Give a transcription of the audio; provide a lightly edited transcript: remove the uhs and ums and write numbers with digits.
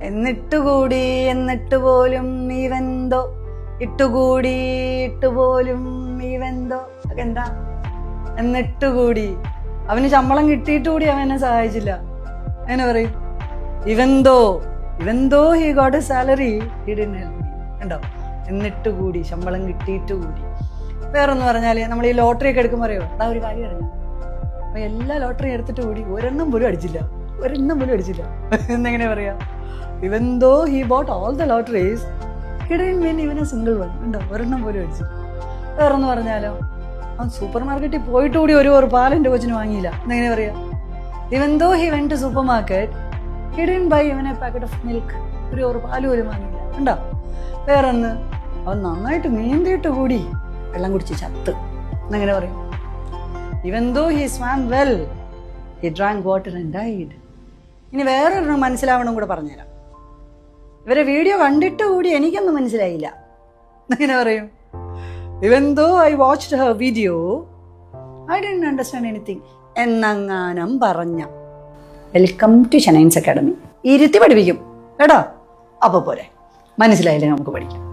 എന്നിട്ട് പോലും ഇവെന്തോ ഇട്ടുപോലും ഇവെന്തോ ഒക്കെ എന്താ എന്നിട്ടുകൂടി അവന് ശമ്പളം കിട്ടിയിട്ട് കൂടി അവൻ എന്നെ സഹായിച്ചില്ല. അങ്ങനെ പറയും ഇവെന്തോ he got a salary he didn't help me. ഉണ്ടോ? എന്നിട്ട് കൂടി, ശമ്പളം കിട്ടിയിട്ട് കൂടി. വേറൊന്ന് പറഞ്ഞാല് നമ്മൾ ഈ ലോട്ടറി ഒക്കെ എടുക്കുമ്പോൾ അറിയോ, അതാ ഒരു കാര്യം അറിഞ്ഞു, അപ്പൊ എല്ലാ ലോട്ടറി എടുത്തിട്ട് കൂടി ഒരെണ്ണം പോലും അടിച്ചില്ല എന്നെങ്ങനെ പറയാ? ഇവെന്തോ he bought all the lotteries he didn't win even a single one. ഉണ്ടോ? ഒരെണ്ണം പോലും അടിച്ചില്ല. വേറൊന്ന് പറഞ്ഞാലോ, അവൻ സൂപ്പർ മാർക്കറ്റിൽ പോയിട്ട് കൂടി ഒരു പാലിന്റെ കൊച്ചിന് വാങ്ങിയില്ല എന്നെങ്ങനെ പറയാ? ഇവെന്തോ he went to supermarket he didn't buy even a packet of milk. ഒരു പാല് പോലും വാങ്ങിയില്ല. ഉണ്ടോ? വേറൊന്ന്, അവൻ നന്നായിട്ട് നീന്തിയിട്ട് കൂടി വെള്ളം കുടിച്ച് ചത്ത് എന്നെങ്ങനെ പറയും? ഇവെന്തോ he swam well he drank water and died. ഇനി വേറൊരെണ്ണം മനസ്സിലാവണം കൂടെ പറഞ്ഞുതരാം. ഇവരെ വീഡിയോ കണ്ടിട്ട് കൂടി എനിക്കൊന്നും മനസ്സിലായില്ല എന്നെങ്ങനെ പറയും? ഇവെന്തോ I watched her video I didn't understand anything എന്നങ്ങാനം പറഞ്ഞ. വെൽക്കം ടു ഷനൈൻസ് അക്കാഡമി. ഇരുത്തി പഠിപ്പിക്കും കേട്ടോ. അപ്പോൾ പോരെ, മനസ്സിലായില്ലേ നമുക്ക് പഠിക്കാം.